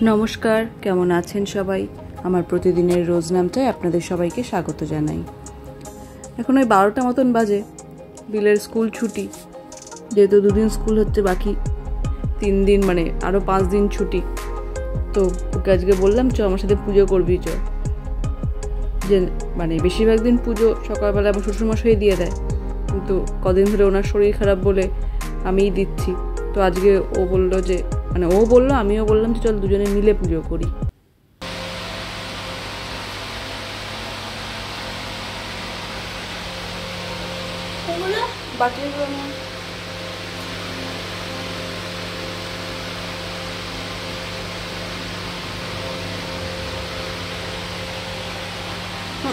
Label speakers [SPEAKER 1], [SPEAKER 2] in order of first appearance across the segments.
[SPEAKER 1] নমস্কার, কেমন আছেন সবাই? আমার প্রতিদিনের রোজ নামটায় আপনাদের সবাইকে স্বাগত জানাই। এখন ওই 12টা মতন বাজে, বিলের স্কুল ছুটি, যেহেতু 2 দিন স্কুল হচ্ছে, বাকি 3 দিন মানে আরও 5 দিন ছুটি। তো ওকে আজকে বললাম চ আমার সাথে পুজো করবি, চ। যে মানে বেশিরভাগ দিন পুজো সকালবেলা আমার শ্বশুরমশাই দিয়ে দেয়, কিন্তু কদিন ধরে ওনার শরীর খারাপ বলে আমিই দিচ্ছি। তো আজকে ও বললো যে ও বললো, আমিও বললাম যে চল দুজনে মিলে পুজো করি।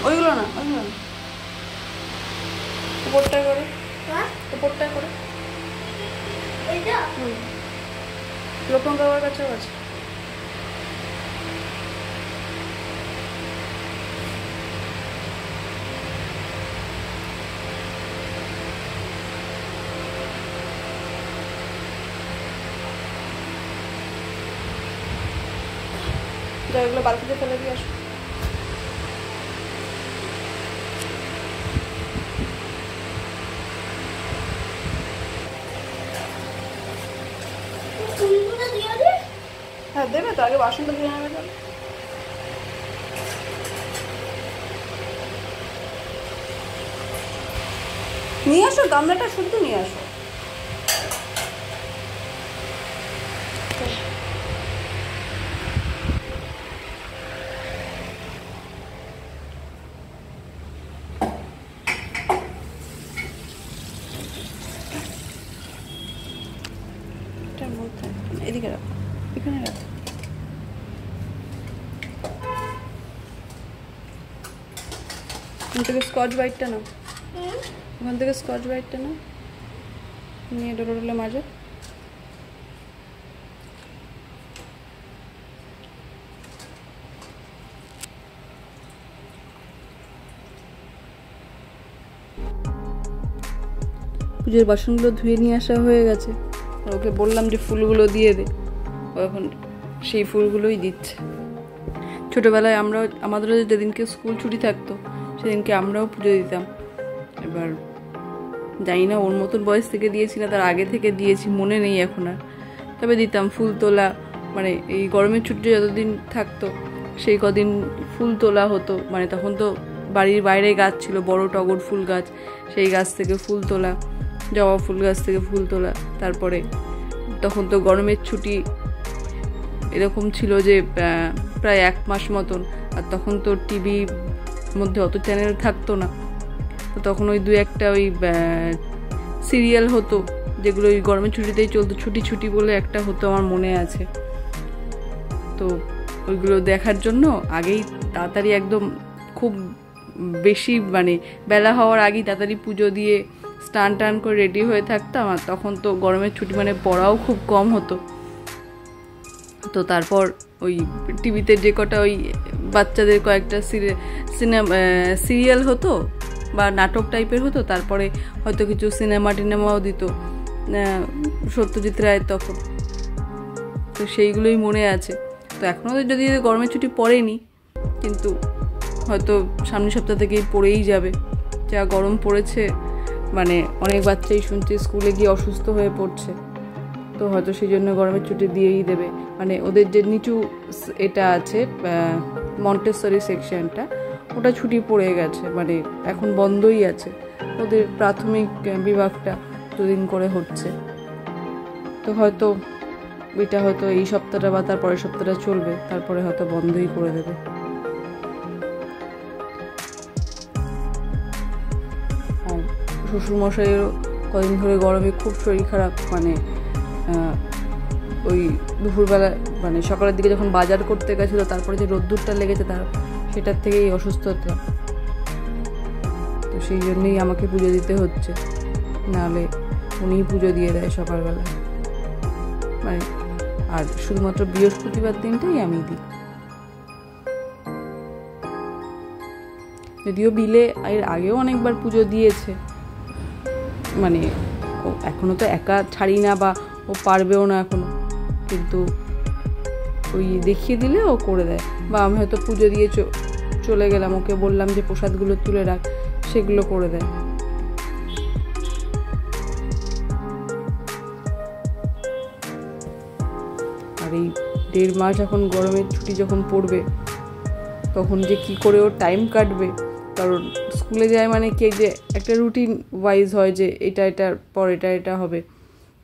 [SPEAKER 1] ওইগুলো না, উপরটায় করে, উপরটায় করে লোকন বাবার কাছেও আছে। এগুলো বালতিতে ফেলে দিয়ে আসো। হ্যাঁ দেবে তো, আগে বাসনটা ধুয়ে নেবে। তাহলে নিয়ে আসো, গামলাটা শুদ্ধ নিয়ে আসো। এদিকে রাখো, এখানে রাখো। ওখান থেকে স্কচ ব্রাইটটা নাও, ওখান থেকে স্কচ ব্রাইটটা নাও, নিয়ে ডলে ডলে মাজো। পুজোর বাসনগুলো ধুয়ে নিয়ে আসা হয়ে গেছে। ওকে বললাম যে ফুলগুলো দিয়ে দে, ও এখন সেই ফুলগুলোই দিচ্ছে। ছোটোবেলায় আমাদেরও যেদিনকে স্কুল ছুটি থাকতো সেদিনকে আমরাও পুজো দিতাম। এবার জানি না ওর মতন বয়স থেকে দিয়েছি না তার আগে থেকে দিয়েছি, মনে নেই এখন আর, তবে দিতাম। ফুল তোলা মানে এই গরমের ছুটি যতদিন থাকতো সেই কদিন ফুল তোলা হতো। মানে তখন তো বাড়ির বাইরে গাছ ছিল, বড় টগর ফুল গাছ, সেই গাছ থেকে ফুল তোলা, জবা ফুল গাছ থেকে ফুল তোলা। তারপরে তখন তো গরমের ছুটি এরকম ছিল যে প্রায় 1 মাস মতন, আর তখন তো টিভির মধ্যে অত চ্যানেল থাকতো না। তো তখন ওই 2-1টা ওই সিরিয়াল হতো, যেগুলো ওই গরমের ছুটিতেই চলতো। ছুটি ছুটি বলে একটা হতো, আমার মনে আছে। তো ওইগুলো দেখার জন্য আগেই তাড়াতাড়ি একদম খুব বেশি মানে বেলা হওয়ার আগেই তাড়াতাড়ি পুজো দিয়ে স্নান টান করে রেডি হয়ে থাকতাম। আর তখন তো গরমের ছুটি মানে পড়াও খুব কম হতো। তো তারপর ওই টিভিতে যে কটা ওই বাচ্চাদের কয়েকটা সিরিয়াল হতো বা নাটক টাইপের হতো, তারপরে হয়তো কিছু সিনেমাও দিত সত্যজিৎ রায়ের তখন। তো সেইগুলোই মনে আছে। তো এখনও যদি গরমের ছুটি পড়েনি, কিন্তু হয়তো সামনের সপ্তাহ থেকেই পড়েই যাবে। যা গরম পড়েছে, মানে অনেক বাচ্চাই শুনছি স্কুলে গিয়ে অসুস্থ হয়ে পড়ছে। তো হয়তো সেই জন্য গরমের ছুটি দিয়েই দেবে। মানে ওদের যে নিচু এটা আছে মন্টেসরি সেকশনটা, ওটা ছুটি পড়ে গেছে, মানে এখন বন্ধই আছে। ওদের প্রাথমিক বিভাগটা 2 দিন করে হচ্ছে। তো হয়তো এটা হয়তো এই সপ্তাহটা বা তার পরের সপ্তাহটা চলবে, তারপরে হয়তো বন্ধই করে দেবে। আর শ্বশুরমশাইয়েরও কদিন ধরে গরমে খুব শরীর খারাপ। মানে ওই দুপুরবেলা মানে সকালের দিকে যখন বাজার করতে গেছিলো, তারপরে যে রোদ্দুরটা লেগেছে সেটার থেকেই অসুস্থতা। তো সেই জন্যই আমাকে পুজো দিতে হচ্ছে, নাহলে উনিই পুজো দিয়ে দেয় সকালবেলা। মানে আর শুধুমাত্র বৃহস্পতিবার দিনটাই আমি দিই। যদিও বিলে এর আগেও অনেকবার পুজো দিয়েছে, মানে এখনো তো একা ছাড়ি না বা ও পারবেও না এখনো, কিন্তু ওই দেখিয়ে দিলে ও করে দেয়। বা আমি হয়তো পুজো দিয়ে চলে গেলাম, ওকে বললাম যে প্রসাদগুলো তুলে রাখ, সেগুলো করে দেয়। আর এই 1.5 মাস এখন গরমের ছুটি যখন পড়বে তখন যে কি করে ওর টাইম কাটবে, কারণ স্কুলে যায় মানে কে যে একটা রুটিন ওয়াইজ হয় যে এটার পর এটা হবে,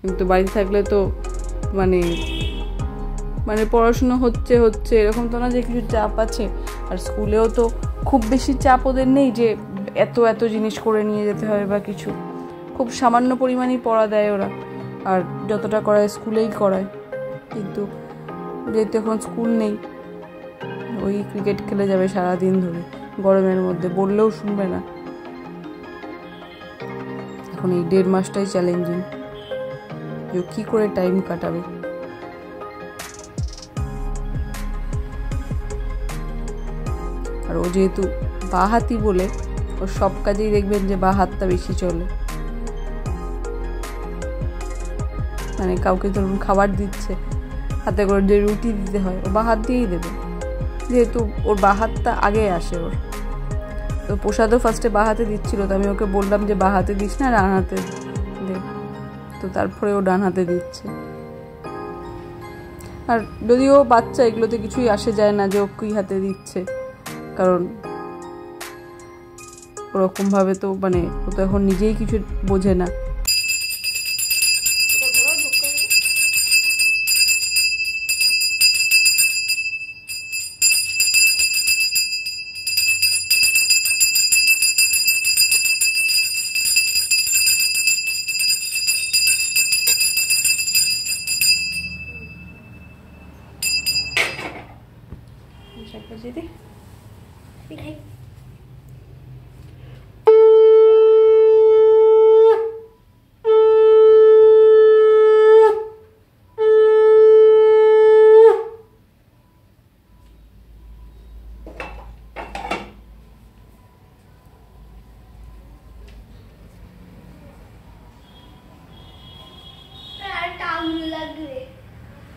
[SPEAKER 1] কিন্তু বাড়িতে থাকলে তো মানে পড়াশুনো হচ্ছে এরকম তো না যে কিছু চাপ আছে। আর স্কুলেও তো খুব বেশি চাপ ওদের নেই যে এত জিনিস করে নিয়ে যেতে হবে বা কিছু, খুব সামান্য পরিমাণেই পড়া দেয় ওরা, আর যতটা করায় স্কুলেই করায়। কিন্তু যেহেতু এখন স্কুল নেই, ওই ক্রিকেট খেলে যাবে সারাদিন ধরে গরমের মধ্যে, বললেও শুনবে না। এখন এই 1.5 মাসটাই চ্যালেঞ্জিং, যে কি করে টাইম কাটাবে। আর ও যেহেতু বাঁ-হাতি বলে ওর সব কাজেই দেখবেন যে বাঁ হাতটা বেশি চলে। মানে কাউকে ধরুন খাবার দিচ্ছে, হাতে করে যে রুটি দিতে হয় ও বাঁ হাত দিয়েই দেবে, যেহেতু ওর বাঁ হাতটা আগে আসে ওর। তো প্রসাদও ফার্স্টে বাঁ হাতে দিচ্ছিল, তো আমি ওকে বললাম যে বাঁ হাতে দিস না, ডান হাতে দে, তো তারপরে ও ডান হাতে দিচ্ছে। আর যদিও বাচ্চা, এগুলোতে কিছুই আসে যায় না যে ও কি হাতে দিচ্ছে, কারণ ওরকমভাবে তো মানে ও তো এখন নিজেই কিছু বোঝে না।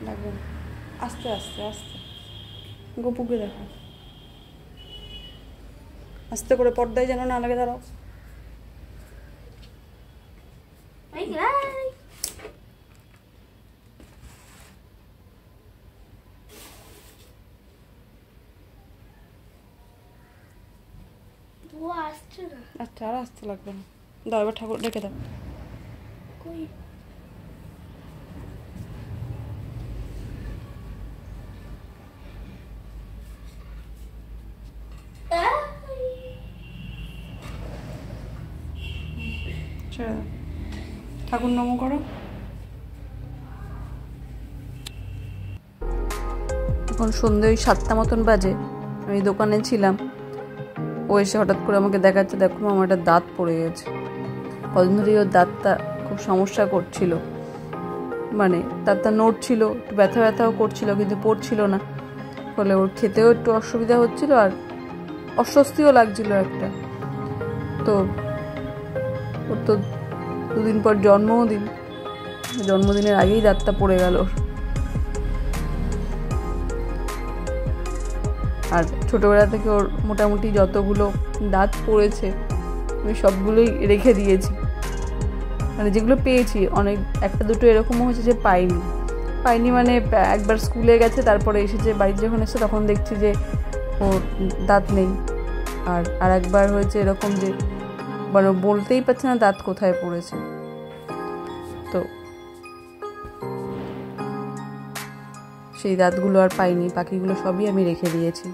[SPEAKER 1] লাগবে না, আস্তে আস্তে আস্তে। গপুকে দেখো, আস্তে করে, পর্দায় যেন না লাগে। দাঁড়াও, আচ্ছা আর আসতে লাগবে না। দাও এবার ঠাকুর ডেকে দাও। ঠাকুর নমো করো। এখন সন্ধ্যে ওই 7টা মতন বাজে, আমি দোকানে ছিলাম, ও এসে হঠাৎ করে আমাকে দেখাচ্ছে, দেখো আমার একটা দাঁত পড়ে গেছে। কদিন ধরেই ওর দাঁতটা খুব সমস্যা করছিল, মানে দাঁতটা নড়ছিল, একটু ব্যথাও করছিল, কিন্তু পড়ছিল না, ফলে ওর খেতেও একটু অসুবিধা হচ্ছিল আর অস্বস্তিও লাগছিল একটা। তো ওর তো 2 দিন পর জন্মদিনের আগেই দাঁতটা পড়ে গেল। আর ছোটবেলা থেকে ওর মোটামুটি যতগুলো দাঁত পড়েছে আমি সবগুলোই রেখে দিয়েছি, মানে যেগুলো পেয়েছি। অনেক একটা দুটো এরকমও হয়েছে যে পাইনি, মানে একবার স্কুলে গেছে, তারপরে এসেছে, বাড়িতে যখন এসেছে তখন দেখছি যে ওর দাঁত নেই। আর একবার হয়েছে এরকম যে মানে বলতেই পারছে না দাঁত কোথায় পড়েছে। তো সেই দাঁতগুলো আর পাইনি, বাকিগুলো সবই আমি রেখে দিয়েছি।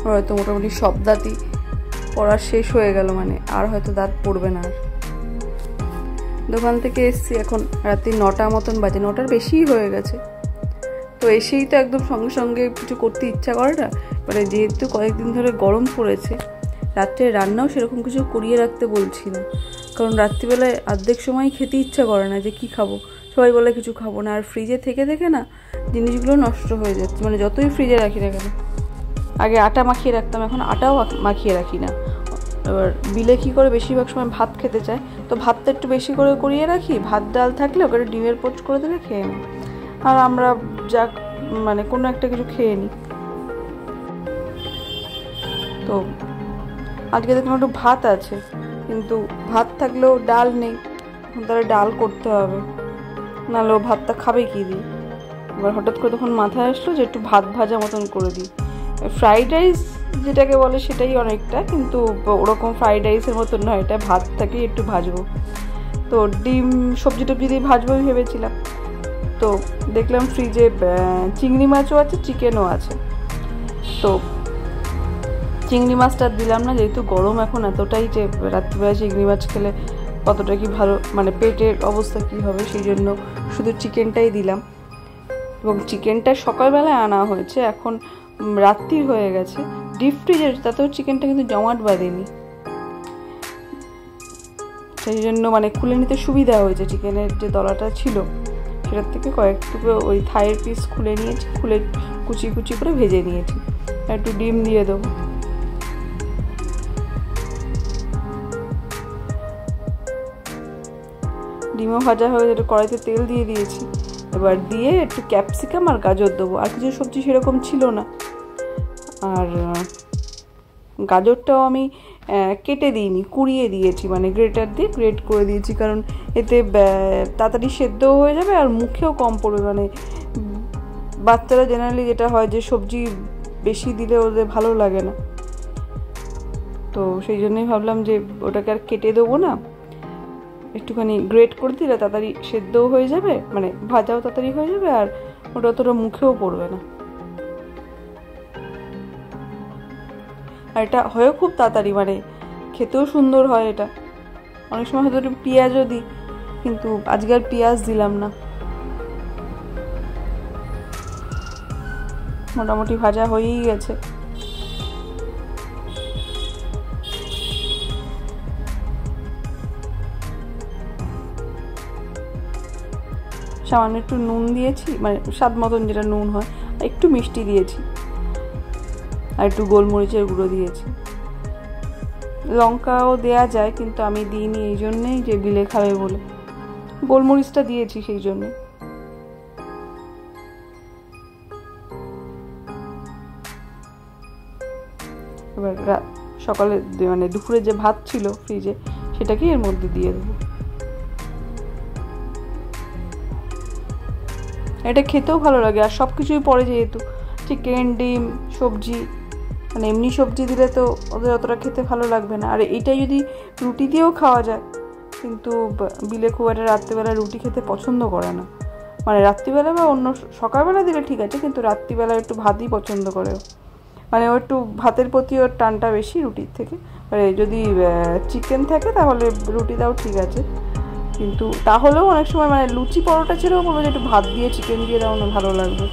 [SPEAKER 1] হয়তো মোটামুটি সব দাঁতই পড়া শেষ হয়ে গেল, মানে আর হয়তো দাঁত পড়বে না। আর দোকান থেকে এসছি, এখন রাত্রি 9টা মতন বাজে, 9টার বেশিই হয়ে গেছে। তো এসেই তো একদম সঙ্গে সঙ্গে কিছু করতে ইচ্ছা করে না, মানে যেহেতু কয়েকদিন ধরে গরম পড়েছে, রাত্রে রান্নাও সেরকম কিছু করিয়ে রাখতে বলছি না, কারণ রাত্রিবেলায় অর্ধেক সময় খেতে ইচ্ছা করে না যে কি খাবো, সবাই বলে কিছু খাবো না। আর ফ্রিজে থেকে না জিনিসগুলো নষ্ট হয়ে যাচ্ছে, মানে যতই ফ্রিজে রাখি না কেন। আগে আটা মাখিয়ে রাখতাম, এখন আটাও মাখিয়ে রাখি না, এবার বিলে কী করে বেশিরভাগ সময় ভাত খেতে চায়, তো ভাতটা একটু বেশি করে করিয়ে রাখি, ভাত ডাল থাকলে ওকে ডিমের পোচ করে দিলে খেয়ে নিই, আর আমরা যা মানে কোনো একটা কিছু খেয়ে নিই। তো আজকে দেখলাম একটু ভাত আছে, কিন্তু ভাত থাকলেও ডাল নেই, তাহলে ডাল করতে হবে, নাহলে ও ভাতটা খাবে কি দিয়ে। এবার হঠাৎ করে তখন মাথায় আসলো যে একটু ভাত ভাজা মতন করে দিই। ফ্রাইড রাইস যেটাকে বলে সেটাই অনেকটা, কিন্তু ওরকম ফ্রাইড রাইসের মতন নয়, এটা ভাতটাকেই একটু ভাজবো। তো ডিম সবজি টবজি দিয়ে ভাজবো ভেবেছিলাম, তো দেখলাম ফ্রিজে চিংড়ি মাছও আছে, চিকেনও আছে। তো চিংড়ি মাছটা দিলাম না, যেহেতু গরম এখন এতটাই যে রাত্রিবেলা চিংড়ি মাছ খেলে কতটা কি ভালো, মানে পেটের অবস্থা কি হবে, সেই জন্য শুধু চিকেনটাই দিলাম। এবং চিকেনটা সকালবেলায় আনা হয়েছে, এখন রাত্রি হয়ে গেছে, ডিপ ফ্রিজের, তাতেও চিকেনটা কিন্তু জমাট বাঁধেনি, সেই জন্য মানে খুলে নিতে সুবিধা হয়েছে। চিকেনের যে দলাটা ছিল সেটার থেকে কয়েক টুকরো ওই থাইয়ের পিস খুলে নিয়েছি, খুলে কুচি কুচি করে ভেজে নিয়েছি। একটু ডিম দিয়ে দেবো, ডিমও ভাজা হয়ে যেটা কড়াইতে তেল দিয়ে দিয়েছি। এবার দিয়ে একটু ক্যাপসিকাম আর গাজর দেবো, আর কিছু সবজি সেরকম ছিল না। আর গাজরটাও আমি কেটে দিইনি, কুড়িয়ে দিয়েছি, মানে গ্রেটার দিয়ে গ্রেট করে দিয়েছি, কারণ এতে তাড়াতাড়ি সেদ্ধও হয়ে যাবে আর মুখেও কম পড়বে। মানে বাচ্চারা জেনারেলি যেটা হয় যে সবজি বেশি দিলে ওদের ভালো লাগে না, তো সেই জন্যই ভাবলাম যে ওটাকে আর কেটে দেবো না, একটুখানি গ্রেট করে দিলে তাড়াতাড়ি সেদ্ধও হয়ে যাবে, মানে ভাজাও তাড়াতাড়ি হয়ে যাবে, আর ওটা অতটা মুখেও পড়বে না। আর এটা হয়েও খুব তাড়াতাড়ি, মানে খেতেও সুন্দর হয়। এটা অনেক সময় হয়তো একটু পেঁয়াজও দিই, কিন্তু আজকে আর পেঁয়াজ দিলাম না। মোটামুটি ভাজা হয়েই গেছে। সামান্য একটু নুন দিয়েছি, মানে স্বাদ মতন যেটা নুন হয়, একটু মিষ্টি দিয়েছি, আর একটু গোলমরিচের গুঁড়ো দিয়েছি। লঙ্কাও দেয়া যায়, কিন্তু আমি দিইনি এই জন্যেই যে বিলে খাবে বলে, গোলমরিচটা দিয়েছি সেই জন্যে। এবার সকালে মানে দুপুরে যে ভাত ছিল ফ্রিজে, সেটাকে এর মধ্যে দিয়ে দেবো। এটা খেতেও ভালো লাগে, আর সব কিছুই পড়ে, যেহেতু চিকেন, ডিম, সবজি, মানে এমনি সবজি দিলে তো ওদের অতটা খেতে ভালো লাগবে না। আর এইটাই যদি রুটি দিয়েও খাওয়া যায়, কিন্তু বিলে খুব একটা রাত্রিবেলা রুটি খেতে পছন্দ করে না, মানে রাত্রিবেলা বা অন্য সকালবেলা দিলে ঠিক আছে, কিন্তু রাত্রিবেলা একটু ভাতই পছন্দ করে, মানে ও একটু ভাতের প্রতি ওর টানটা বেশি রুটির থেকে। মানে যদি চিকেন থাকে তাহলে রুটি দাও ঠিক আছে, কিন্তু তাহলেও অনেক সময় মানে লুচি পরোটা ছেড়েও বলবো যে একটু ভাত দিয়ে চিকেন দিয়ে দাও না, ভালো লাগবে।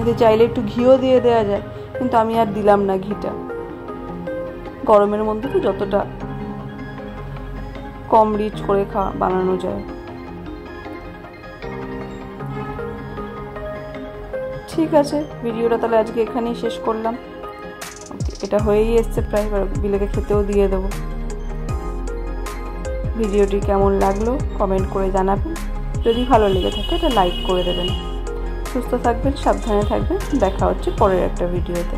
[SPEAKER 1] এতে চাইলে একটু ঘিও দিয়ে দেওয়া যায়, কিন্তু আমি আর দিলাম না ঘিটা, গরমের মধ্যে তো যতটা কম রিচ করে বানানো যায়। ঠিক আছে, ভিডিওটা তাহলে আজকে এখানেই শেষ করলাম। এটা হয়েই এসছে প্রায়, বিলেকে খেতেও দিয়ে দেবো। ভিডিওটি কেমন লাগলো কমেন্ট করে জানাবেন, যদি ভালো লেগে থাকে এটা লাইক করে দেবেন। সুস্থ থাকবেন, সাবধানে থাকবেন, দেখা হচ্ছে পরের একটা ভিডিওতে।